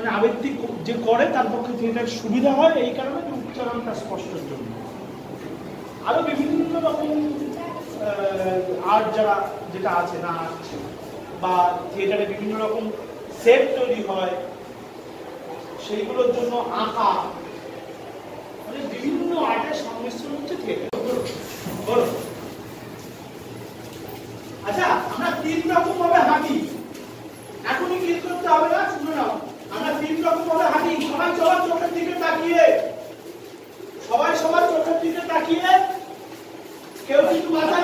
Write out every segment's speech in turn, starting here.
মানে আবৃত্তি যে করে তার পক্ষে থিয়েটার সুবিধা হয় এই কারণে যে উচ্চারণটা স্পষ্টের জন্য। আরো বিভিন্ন রকম আর্ট যারা যেটা আছে না বা থিয়েটারে বিভিন্ন রকম সেট তৈরি হয় সেইগুলোর জন্য আঁকা, মানে বিভিন্ন আর্টের সংমিশ্রণ হচ্ছে থিয়েটার। আচ্ছা, আমরা 3 রকম ভাবে হাঁটি, এখনই ক্লিক করতে হবে না, শুনে নাও। আমরা 3 রকম ভাবে হাঁটি। সবাই সবার চোখের দিকে তাকিয়ে, সবাই সবার চোখের দিকে তাকিয়ে, কেউ কিন্তু মাথা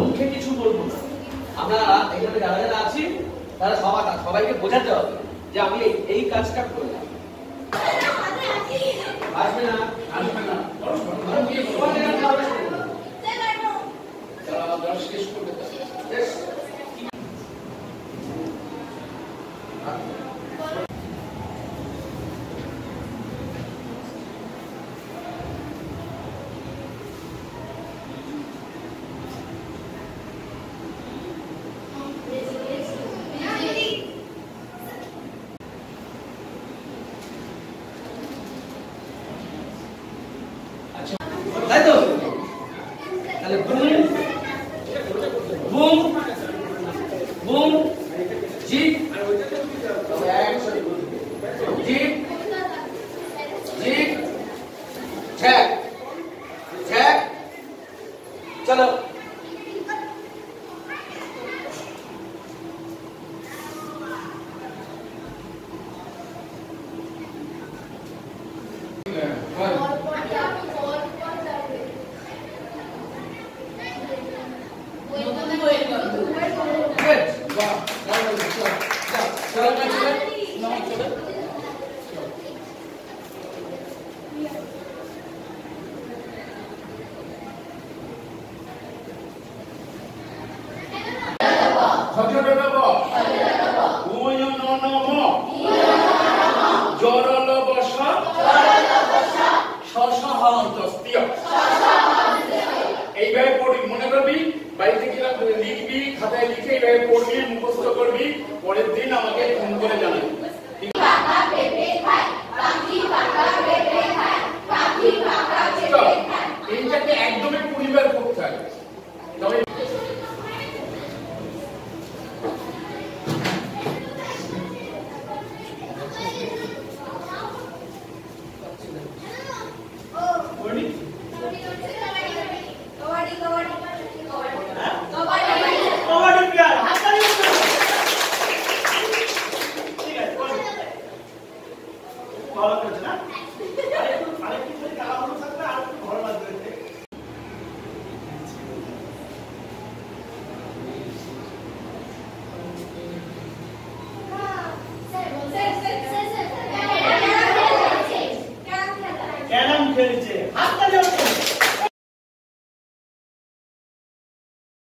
মুখে কিছু বলবো না। আমরা এখানে যারা যারা আছি তারা সবাইকে বোঝাতে হবে যে আমি এই কাজটা করলাম। আসবে না, আসবে না, শেষ করবে। তাই তো? তাহলে boom boom boom zip zip zip ঝ্যাক ঝ্যাক। চলো এইভাবে পড়বি, মনে করবি, বাড়িতে গিয়ে লিখবি, খাতায় লিখে এইভাবে পড়বি, মুখস্থ করবি, পরের দিন আমাকে ফোন করে জানাবি।